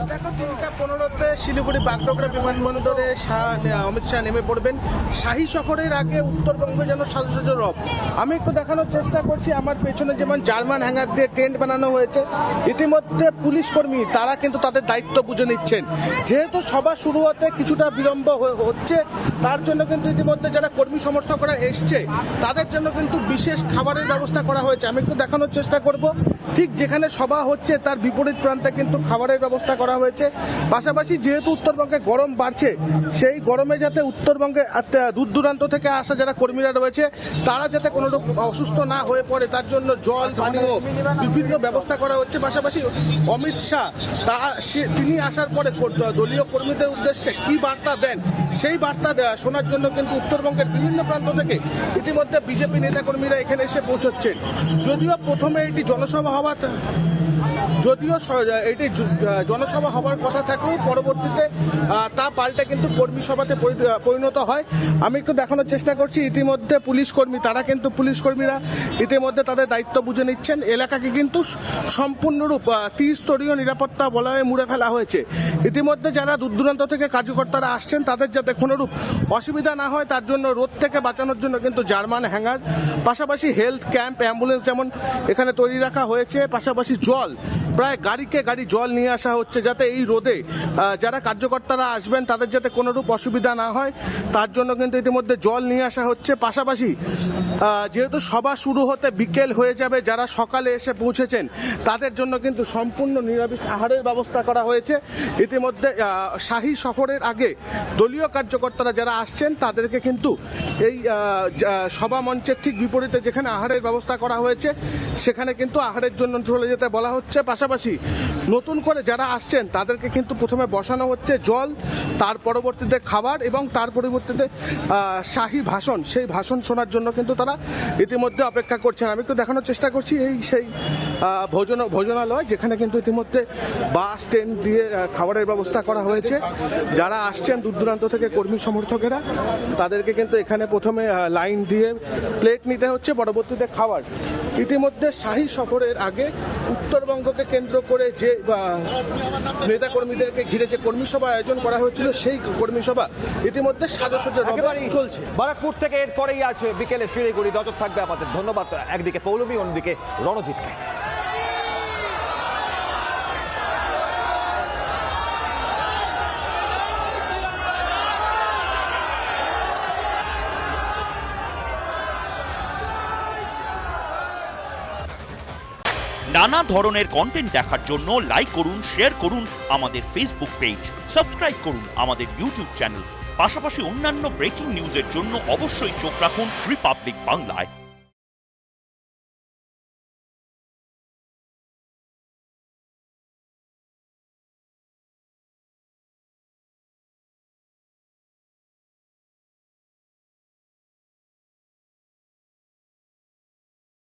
দেখো 3:15-তে শিলিগুড়ি বাগডোগরা বিমানবন্দরে অমিত শাহ নেমে পড়বেন। শাহী সফরের আগে উত্তরবঙ্গে যেন সাজসজ্জা রব। আমি একটু দেখানোর চেষ্টা করছি, আমার পেছনে যেমন জার্মান হ্যাঙ্গার দিয়ে টেন্ট বানানো হয়েছে। ইতিমধ্যে পুলিশ কর্মী তারা কিন্তু তাদের দায়িত্ব বুঝে নিচ্ছেন। যেহেতু সভা শুরু হতে কিছুটা বিলম্ব হচ্ছে, তার জন্য কিন্তু ইতিমধ্যে যারা কর্মী সমর্থকরা এসছে তাদের জন্য কিন্তু বিশেষ খাবারের ব্যবস্থা করা হয়েছে। আমি একটু দেখানোর চেষ্টা করব, ঠিক যেখানে সভা হচ্ছে তার বিপরীত প্রান্তে কিন্তু খাবারের ব্যবস্থা করা হয়েছে। পাশাপাশি যেহেতু উত্তরবঙ্গে গরম বাড়ছে, সেই গরমে যাতে উত্তরবঙ্গে দূর দূরান্ত থেকে আসা যারা কর্মীরা রয়েছে তারা যাতে কোনো রকম অসুস্থ না হয়ে পড়ে, তার জন্য জল পানীয় বিভিন্ন ব্যবস্থা করা হচ্ছে। পাশাপাশি অমিত শাহ তিনি আসার পরে দলীয় কর্মীদের উদ্দেশ্যে কি বার্তা দেন, সেই বার্তা শোনার জন্য কিন্তু উত্তরবঙ্গের বিভিন্ন প্রান্ত থেকে ইতিমধ্যে বিজেপি নেতাকর্মীরা এখানে এসে পৌঁছচ্ছেন। যদিও প্রথমে এটি জনসভা হওয়ার কথা থাকলেও পরবর্তীতে তা পাল্টে কিন্তু কর্মী সভাতে পরিণত হয়। আমি একটু দেখানোর চেষ্টা করছি, ইতিমধ্যে পুলিশ কর্মীরা ইতিমধ্যে তাদের দায়িত্ব বুঝে নিচ্ছেন। এলাকাকে কিন্তু সম্পূর্ণরূপ ত্রিস্তরীয় নিরাপত্তা বলয়ে মুড়ে ফেলা হয়েছে। ইতিমধ্যে যারা দূর দূরান্ত থেকে কার্যকর্তারা আসছেন তাদের যাতে কোনোরূপ অসুবিধা না হয় তার জন্য রোদ থেকে বাঁচানোর জন্য কিন্তু জার্মান হ্যাঙ্গার, পাশাপাশি হেলথ ক্যাম্প, অ্যাম্বুলেন্স যেমন এখানে তৈরি রাখা হয়েছে। পাশাপাশি জল, প্রায় গাড়িকে গাড়ি জল নিয়ে আসা হচ্ছে যাতে এই রোদে যারা কার্যকর্তারা আসবেন তাদের যাতে কোনোরূপ অসুবিধা না হয় তার জন্য কিন্তু ইতিমধ্যে জল নিয়ে আসা হচ্ছে। পাশাপাশি যেহেতু সভা শুরু হতে বিকেল হয়ে যাবে, যারা সকালে এসে পৌঁছেছেন তাদের জন্য কিন্তু সম্পূর্ণ নিরামিষ আহারের ব্যবস্থা করা হয়েছে। ইতিমধ্যে শাহী সফরের আগে দলীয় কার্যকর্তারা যারা আসছেন তাদেরকে কিন্তু এই সভা মঞ্চের ঠিক বিপরীতে যেখানে আহারের ব্যবস্থা করা হয়েছে সেখানে কিন্তু আহারের জন্য চলে যেতে বলা হচ্ছে। পাশাপাশি নতুন করে যারা আসছেন তাদেরকে কিন্তু প্রথমে বসানো হচ্ছে জল, তার পরবর্তীতে খাবার এবং তার পরবর্তীতে শাহী ভাষণ, সেই ভাষণ শোনার জন্য কিন্তু তারা ইতিমধ্যে অপেক্ষা করছেন। আমি একটু দেখানোর চেষ্টা করছি সেই ভোজনালয় যেখানে কিন্তু ইতিমধ্যে বাস ট্রেন দিয়ে খাবারের ব্যবস্থা করা হয়েছে। যারা আসছেন দূর দূরান্ত থেকে কর্মী সমর্থকেরা তাদেরকে কিন্তু এখানে প্রথমে লাইন দিয়ে প্লেট নিতে হচ্ছে, পরবর্তীতে খাবার। ইতিমধ্যে শাহী সফরের আগে উত্তরবঙ্গকে কেন্দ্র করে যে নেতা কর্মীদেরকে ঘিরে যে কর্মী সভার আয়োজন করা হয়েছিল সেই কর্মী সভা ইতিমধ্যে সাজসজ্জা চলছে। বারাকপুর থেকে এরপরেই আছে বিকেলে শিলিগুড়ি, নজর থাকবে আমাদের। ধন্যবাদ একদিকে পৌলমী, অন্যদিকে রণজিৎকে। নানা ধরনের কন্টেন্ট দেখার জন্য লাইক করুন, শেয়ার করুন আমাদের ফেসবুক পেজ, সাবস্ক্রাইব করুন আমাদের ইউটিউব চ্যানেল। পাশাপাশি অন্যান্য ব্রেকিং নিউজের জন্য অবশ্যই চোখ রাখুন রিপাবলিক বাংলায়।